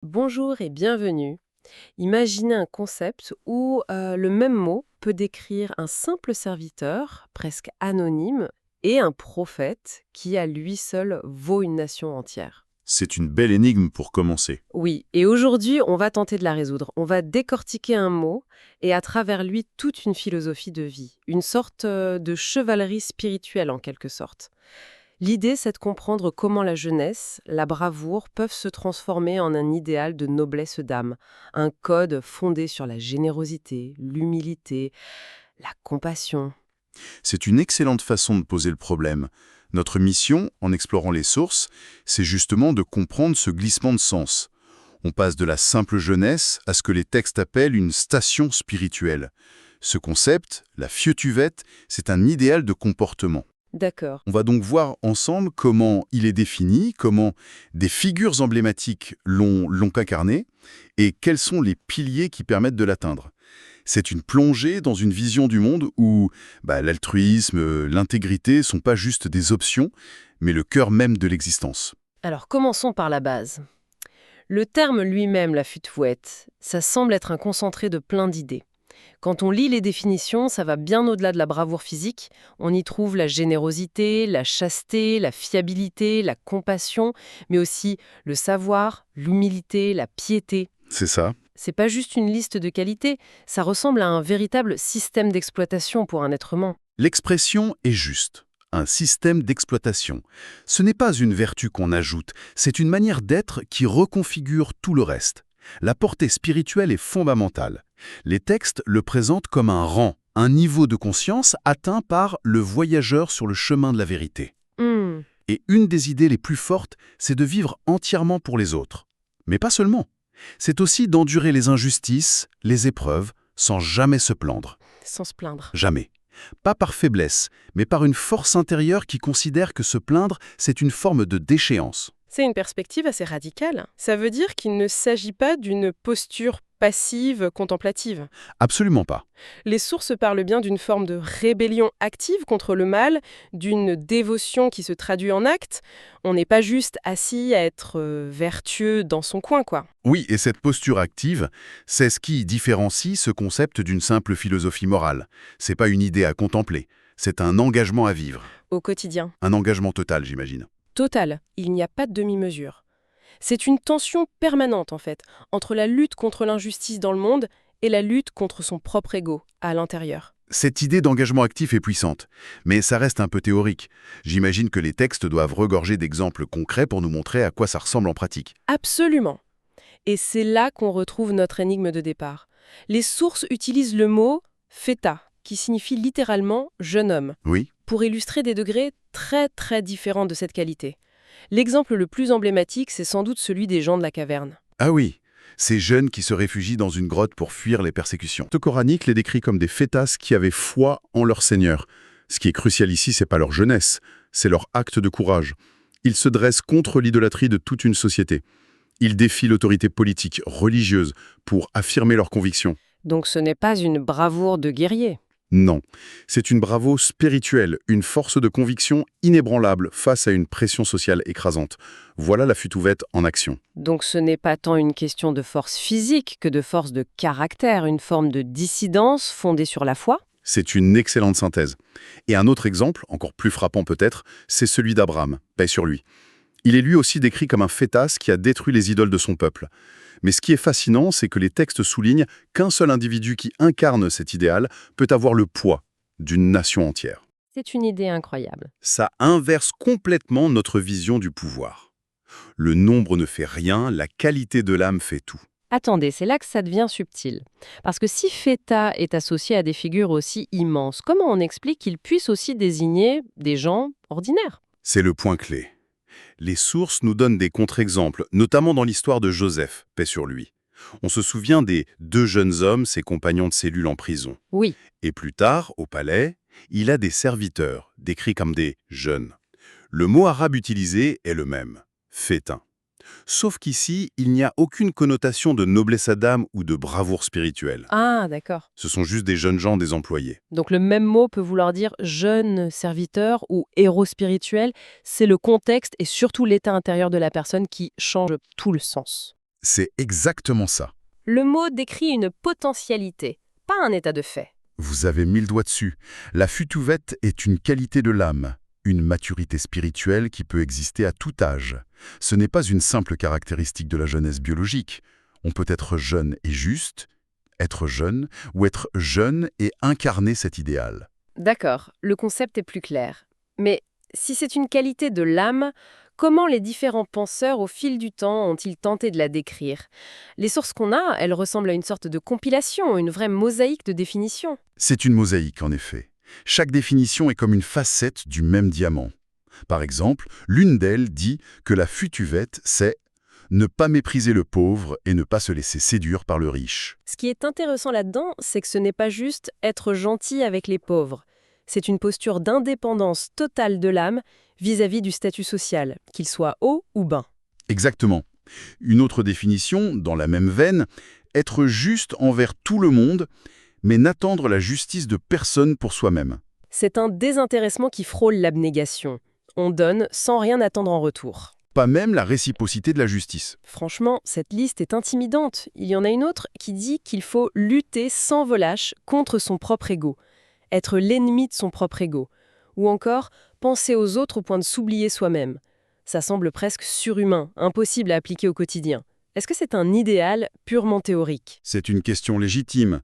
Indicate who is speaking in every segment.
Speaker 1: Bonjour et bienvenue. Imaginez un concept où le même mot peut décrire un simple serviteur, presque anonyme, et un prophète qui à lui seul vaut une nation entière.
Speaker 2: C'est une belle énigme pour commencer.
Speaker 1: Oui, et aujourd'hui on va tenter de la résoudre. On va décortiquer un mot et à travers lui toute une philosophie de vie, une sorte de chevalerie spirituelle en quelque sorte. L'idée, c'est de comprendre comment la jeunesse, la bravoure peuvent se transformer en un idéal de noblesse d'âme, un code fondé sur la générosité, l'humilité, la compassion.
Speaker 2: C'est une excellente façon de poser le problème. Notre mission, en explorant les sources, c'est justement de comprendre ce glissement de sens. On passe de la simple jeunesse à ce que les textes appellent une station spirituelle. Ce concept, la fiotuvette, c'est un idéal de comportement.
Speaker 1: D'accord.
Speaker 2: On va donc voir ensemble comment il est défini, comment des figures emblématiques l'ont incarné, et quels sont les piliers qui permettent de l'atteindre. C'est une plongée dans une vision du monde où l'altruisme, l'intégrité sont pas juste des options, mais le cœur même de l'existence.
Speaker 1: Alors commençons par la base. Le terme lui-même, la futouette, ça semble être un concentré de plein d'idées. Quand on lit les définitions, ça va bien au-delà de la bravoure physique. On y trouve la générosité, la chasteté, la fiabilité, la compassion, mais aussi le savoir, l'humilité, la piété.
Speaker 2: C'est ça.
Speaker 1: C'est pas juste une liste de qualités, ça ressemble à un véritable système d'exploitation pour un être humain.
Speaker 2: L'expression est juste. Un système d'exploitation. Ce n'est pas une vertu qu'on ajoute, c'est une manière d'être qui reconfigure tout le reste. La portée spirituelle est fondamentale. Les textes le présentent comme un rang, un niveau de conscience atteint par le voyageur sur le chemin de la vérité.
Speaker 1: Hmm,
Speaker 2: Et une des idées les plus fortes, c'est de vivre entièrement pour les autres. Mais pas seulement. C'est aussi d'endurer les injustices, les épreuves, sans jamais se plaindre.
Speaker 1: sans se plaindre.
Speaker 2: Jamais. Pas par faiblesse, mais par une force intérieure qui considère que se plaindre, c'est une forme de déchéance.
Speaker 1: C'est une perspective assez radicale. Ça veut dire qu'il ne s'agit pas d'une posture passive, contemplative.
Speaker 2: Absolument pas.
Speaker 1: Les sources parlent bien d'une forme de rébellion active contre le mal, d'une dévotion qui se traduit en actes. On n'est pas juste assis à être vertueux dans son coin, quoi.
Speaker 2: Oui, et cette posture active, c'est ce qui différencie ce concept d'une simple philosophie morale. C'est pas une idée à contempler, c'est un engagement à vivre.
Speaker 1: Au quotidien.
Speaker 2: Un engagement total, j'imagine.
Speaker 1: Total, il n'y a pas de demi-mesure. C'est une tension permanente, en fait, entre la lutte contre l'injustice dans le monde et la lutte contre son propre ego, à l'intérieur.
Speaker 2: Cette idée d'engagement actif est puissante, mais ça reste un peu théorique. J'imagine que les textes doivent regorger d'exemples concrets pour nous montrer à quoi ça ressemble en pratique.
Speaker 1: Absolument. Et c'est là qu'on retrouve notre énigme de départ. Les sources utilisent le mot feta, qui signifie littéralement jeune homme,
Speaker 2: Oui?
Speaker 1: pour illustrer des degrés très très différents de cette qualité. L'exemple le plus emblématique, c'est sans doute celui des gens de la caverne.
Speaker 2: Ah oui, ces jeunes qui se réfugient dans une grotte pour fuir les persécutions. Le coranique les décrit comme des fétas qui avaient foi en leur Seigneur. Ce qui est crucial ici, c'est pas leur jeunesse, c'est leur acte de courage. Ils se dressent contre l'idolâtrie de toute une société. Ils défient l'autorité politique, religieuse, pour affirmer leurs convictions.
Speaker 1: Donc ce n'est pas une bravoure de guerrier.
Speaker 2: Non, c'est une bravo spirituelle, une force de conviction inébranlable face à une pression sociale écrasante. Voilà la futouvette en action.
Speaker 1: Donc ce n'est pas tant une question de force physique que de force de caractère, une forme de dissidence fondée sur la foi.
Speaker 2: C'est une excellente synthèse. Et un autre exemple, encore plus frappant peut-être, c'est celui d'Abraham, paix sur lui. Il est lui aussi décrit comme un fétas qui a détruit les idoles de son peuple. Mais ce qui est fascinant, c'est que les textes soulignent qu'un seul individu qui incarne cet idéal peut avoir le poids d'une nation entière.
Speaker 1: C'est une idée incroyable.
Speaker 2: Ça inverse complètement notre vision du pouvoir. Le nombre ne fait rien, la qualité de l'âme fait tout.
Speaker 1: Attendez, c'est là que ça devient subtil. Parce que si feta est associé à des figures aussi immenses, comment on explique qu'il puisse aussi désigner des gens ordinaires?
Speaker 2: C'est le point clé. Les sources nous donnent des contre-exemples, notamment dans l'histoire de Joseph, paix sur lui. On se souvient des deux jeunes hommes, ses compagnons de cellule en prison.
Speaker 1: Oui,
Speaker 2: Et plus tard, au palais, il a des serviteurs, décrits comme des jeunes. Le mot arabe utilisé est le même, fétin. Sauf qu'ici, il n'y a aucune connotation de noblesse à d'âme ou de bravoure spirituelle.
Speaker 1: ah d'accord.
Speaker 2: Ce sont juste des jeunes gens des employés.
Speaker 1: Donc le même mot peut vouloir dire jeune serviteur ou héros spirituel. C'est le contexte et surtout l'état intérieur de la personne qui change tout le sens.
Speaker 2: C'est exactement ça.
Speaker 1: Le mot décrit une potentialité, pas un état de fait.
Speaker 2: Vous avez mis le doigt dessus. La futuvette est une qualité de l'âme, une maturité spirituelle qui peut exister à tout âge. Ce n'est pas une simple caractéristique de la jeunesse biologique. On peut être jeune et juste, être jeune, ou être jeune et incarner cet idéal.
Speaker 1: D'accord, le concept est plus clair. Mais si c'est une qualité de l'âme, comment les différents penseurs au fil du temps ont-ils tenté de la décrire? Les sources qu'on a, elles ressemblent à une sorte de compilation, une vraie mosaïque de définitions.
Speaker 2: C'est une mosaïque, en effet. Chaque définition est comme une facette du même diamant. Par exemple, l'une d'elles dit que la futuvette, c'est ne pas mépriser le pauvre et ne pas se laisser séduire par le riche.
Speaker 1: Ce qui est intéressant là-dedans, c'est que ce n'est pas juste être gentil avec les pauvres. C'est une posture d'indépendance totale de l'âme vis-à-vis du statut social, qu'il soit haut ou bas.
Speaker 2: Exactement. Une autre définition, dans la même veine, être juste envers tout le monde, mais n'attendre la justice de personne pour soi-même.
Speaker 1: C'est un désintéressement qui frôle l'abnégation. On donne sans rien attendre en retour.
Speaker 2: Pas même la réciprocité de la justice.
Speaker 1: Franchement, cette liste est intimidante. Il y en a une autre qui dit qu'il faut lutter sans relâche contre son propre ego, être l'ennemi de son propre ego, ou encore penser aux autres au point de s'oublier soi-même. Ça semble presque surhumain, impossible à appliquer au quotidien. Est-ce que c'est un idéal purement théorique?
Speaker 2: C'est une question légitime.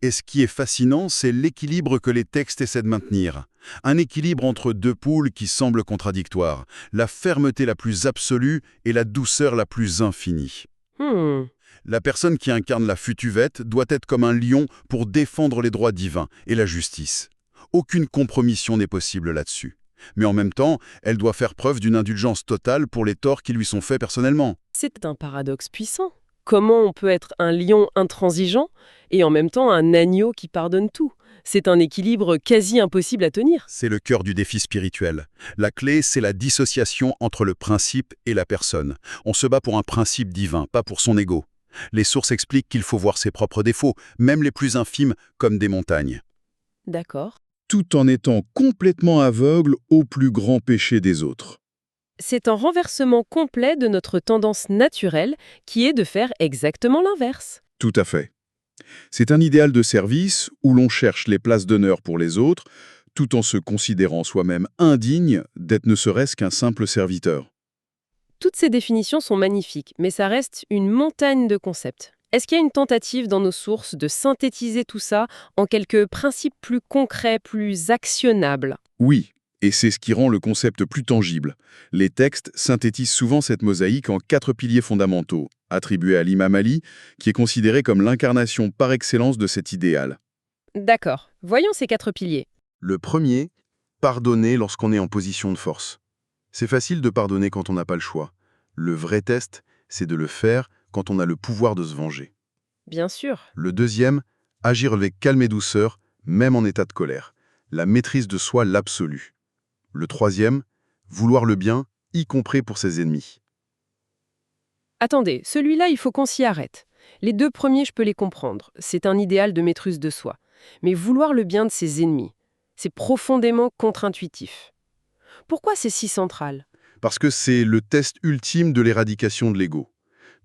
Speaker 2: Et ce qui est fascinant, c'est l'équilibre que les textes essaient de maintenir. Un équilibre entre deux pôles qui semblent contradictoires, la fermeté la plus absolue et la douceur la plus infinie. La personne qui incarne la futuvette doit être comme un lion pour défendre les droits divins et la justice. Aucune compromission n'est possible là-dessus. Mais en même temps, elle doit faire preuve d'une indulgence totale pour les torts qui lui sont faits personnellement.
Speaker 1: C'est un paradoxe puissant. Comment on peut être un lion intransigeant et en même temps un agneau qui pardonne tout? C'est un équilibre quasi impossible à tenir.
Speaker 2: C'est le cœur du défi spirituel. La clé, c'est la dissociation entre le principe et la personne. On se bat pour un principe divin, pas pour son ego. Les sources expliquent qu'il faut voir ses propres défauts, même les plus infimes, comme des montagnes.
Speaker 1: D'accord.
Speaker 2: Tout en étant complètement aveugle au plus grand péché des autres.
Speaker 1: C'est un renversement complet de notre tendance naturelle qui est de faire exactement l'inverse.
Speaker 2: Tout à fait. C'est un idéal de service où l'on cherche les places d'honneur pour les autres, tout en se considérant soi-même indigne d'être ne serait-ce qu'un simple serviteur.
Speaker 1: Toutes ces définitions sont magnifiques, mais ça reste une montagne de concepts. Est-ce qu'il y a une tentative dans nos sources de synthétiser tout ça en quelques principes plus concrets, plus actionnables?
Speaker 2: Oui, et c'est ce qui rend le concept plus tangible. Les textes synthétisent souvent cette mosaïque en 4 piliers fondamentaux, attribués à l'imam Ali, qui est considéré comme l'incarnation par excellence de cet idéal.
Speaker 1: D'accord. Voyons ces 4 piliers.
Speaker 2: Le premier, pardonner lorsqu'on est en position de force. C'est facile de pardonner quand on n'a pas le choix. Le vrai test, c'est de le faire quand on a le pouvoir de se venger.
Speaker 1: Bien sûr.
Speaker 2: Le deuxième, agir avec calme et douceur, même en état de colère. La maîtrise de soi l'absolu. Le troisième, vouloir le bien, y compris pour ses ennemis.
Speaker 1: Attendez, celui-là, il faut qu'on s'y arrête. Les 2 premiers, je peux les comprendre. C'est un idéal de maîtrise de soi. Mais vouloir le bien de ses ennemis, c'est profondément contre-intuitif. Pourquoi c'est si central?
Speaker 2: Parce que c'est le test ultime de l'éradication de l'ego.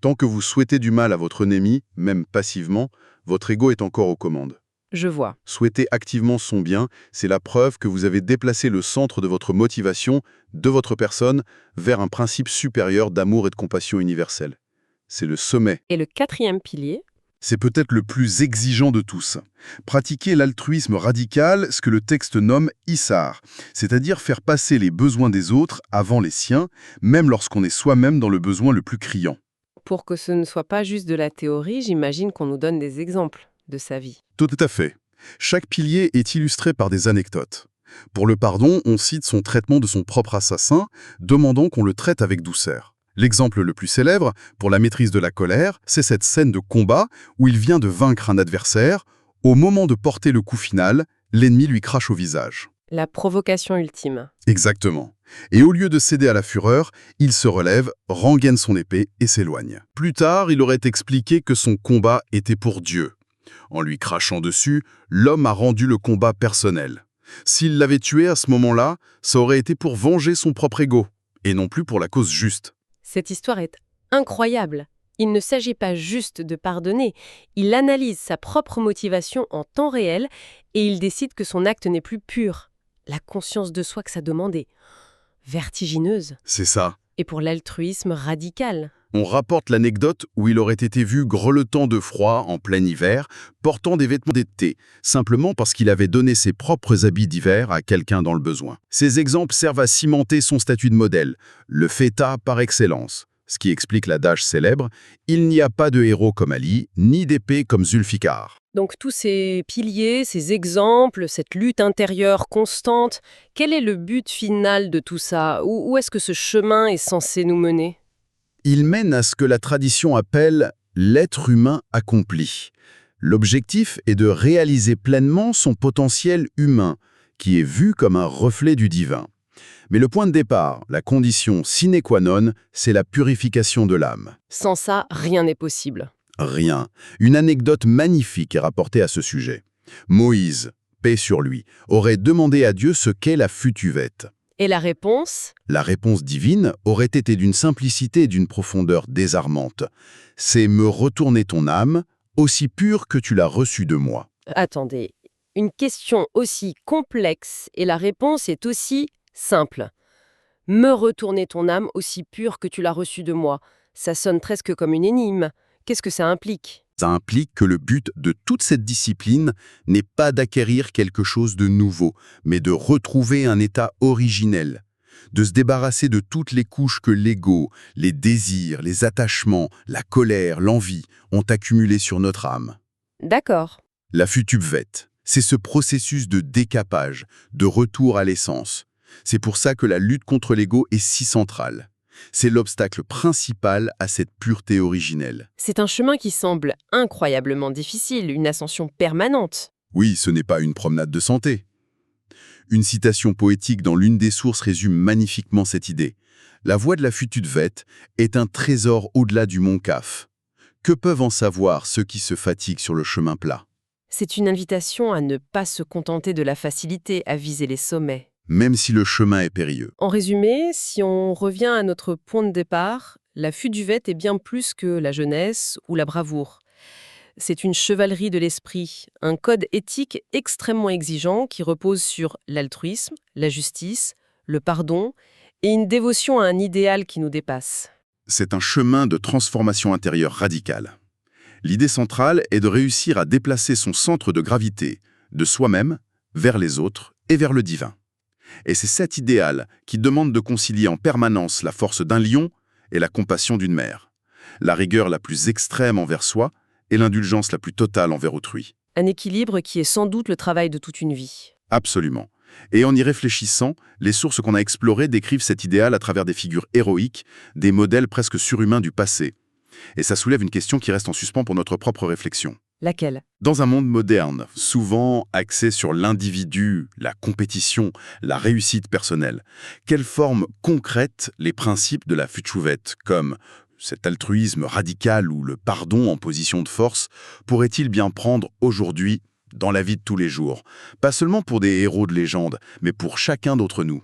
Speaker 2: Tant que vous souhaitez du mal à votre ennemi, même passivement, votre ego est encore aux commandes.
Speaker 1: Je vois.
Speaker 2: Souhaiter activement son bien, c'est la preuve que vous avez déplacé le centre de votre motivation, de votre personne, vers un principe supérieur d'amour et de compassion universelle. C'est le sommet.
Speaker 1: Et le 4e pilier?
Speaker 2: C'est peut-être le plus exigeant de tous. Pratiquer l'altruisme radical, ce que le texte nomme Issar, c'est-à-dire faire passer les besoins des autres avant les siens, même lorsqu'on est soi-même dans le besoin le plus criant.
Speaker 1: Pour que ce ne soit pas juste de la théorie, j'imagine qu'on nous donne des exemples de sa vie.
Speaker 2: Tout à fait. Chaque pilier est illustré par des anecdotes. Pour le pardon, on cite son traitement de son propre assassin, demandant qu'on le traite avec douceur. L'exemple le plus célèbre, pour la maîtrise de la colère, c'est cette scène de combat où il vient de vaincre un adversaire. Au moment de porter le coup final, l'ennemi lui crache au visage.
Speaker 1: La provocation ultime.
Speaker 2: Exactement. Et au lieu de céder à la fureur, il se relève, rengaine son épée et s'éloigne. Plus tard, il aurait expliqué que son combat était pour Dieu. En lui crachant dessus, l'homme a rendu le combat personnel. S'il l'avait tué à ce moment-là, ça aurait été pour venger son propre ego, et non plus pour la cause juste.
Speaker 1: Cette histoire est incroyable. Il ne s'agit pas juste de pardonner, il analyse sa propre motivation en temps réel et il décide que son acte n'est plus pur. La conscience de soi que ça demandait. Vertigineuse.
Speaker 2: C'est ça.
Speaker 1: Et pour l'altruisme radical.
Speaker 2: On rapporte l'anecdote où il aurait été vu grelottant de froid en plein hiver, portant des vêtements d'été, simplement parce qu'il avait donné ses propres habits d'hiver à quelqu'un dans le besoin. Ces exemples servent à cimenter son statut de modèle, le feta par excellence. Ce qui explique l'adage célèbre « Il n'y a pas de héros comme Ali, ni d'épée comme Zulfikar ».
Speaker 1: Donc tous ces piliers, ces exemples, cette lutte intérieure constante, quel est le but final de tout ça? Où est-ce que ce chemin est censé nous mener?
Speaker 2: Il mène à ce que la tradition appelle l'être humain accompli. L'objectif est de réaliser pleinement son potentiel humain, qui est vu comme un reflet du divin. Mais le point de départ, la condition sine qua non, c'est la purification de l'âme.
Speaker 1: Sans ça, rien n'est possible.
Speaker 2: Rien. Une anecdote magnifique est rapportée à ce sujet. Moïse, paix sur lui, aurait demandé à Dieu ce qu'est la futuvette.
Speaker 1: Et la réponse?
Speaker 2: La réponse divine aurait été d'une simplicité et d'une profondeur désarmante. C'est me retourner ton âme, aussi pure que tu l'as reçue de moi.
Speaker 1: Attendez, une question aussi complexe et la réponse est aussi simple. Me retourner ton âme aussi pure que tu l'as reçue de moi. Ça sonne presque comme une énigme. Qu'est-ce que ça implique?
Speaker 2: Ça implique que le but de toute cette discipline n'est pas d'acquérir quelque chose de nouveau, mais de retrouver un état originel, de se débarrasser de toutes les couches que l'ego, les désirs, les attachements, la colère, l'envie ont accumulées sur notre âme.
Speaker 1: D'accord.
Speaker 2: La futubvette, c'est ce processus de décapage, de retour à l'essence. C'est pour ça que la lutte contre l'ego est si centrale. C'est l'obstacle principal à cette pureté originelle.
Speaker 1: C'est un chemin qui semble incroyablement difficile, une ascension permanente.
Speaker 2: Oui, ce n'est pas une promenade de santé. Une citation poétique dans l'une des sources résume magnifiquement cette idée. La voie de la futubvette est un trésor au-delà du mont Kaf. Que peuvent en savoir ceux qui se fatiguent sur le chemin plat?
Speaker 1: C'est une invitation à ne pas se contenter de la facilité, à viser les sommets.
Speaker 2: Même si le chemin est périlleux.
Speaker 1: En résumé, si on revient à notre point de départ, la futuvette est bien plus que la jeunesse ou la bravoure. C'est une chevalerie de l'esprit, un code éthique extrêmement exigeant qui repose sur l'altruisme, la justice, le pardon et une dévotion à un idéal qui nous dépasse.
Speaker 2: C'est un chemin de transformation intérieure radicale. L'idée centrale est de réussir à déplacer son centre de gravité de soi-même vers les autres et vers le divin. Et c'est cet idéal qui demande de concilier en permanence la force d'un lion et la compassion d'une mère, la rigueur la plus extrême envers soi et l'indulgence la plus totale envers autrui.
Speaker 1: Un équilibre qui est sans doute le travail de toute une vie.
Speaker 2: Absolument. Et en y réfléchissant, les sources qu'on a explorées décrivent cet idéal à travers des figures héroïques, des modèles presque surhumains du passé. Et ça soulève une question qui reste en suspens pour notre propre réflexion.
Speaker 1: Laquelle?
Speaker 2: Dans un monde moderne, souvent axé sur l'individu, la compétition, la réussite personnelle, quelle forme concrète les principes de la futuvette, comme cet altruisme radical ou le pardon en position de force, pourraient-ils bien prendre aujourd'hui dans la vie de tous les jours? Pas seulement pour des héros de légende, mais pour chacun d'entre nous.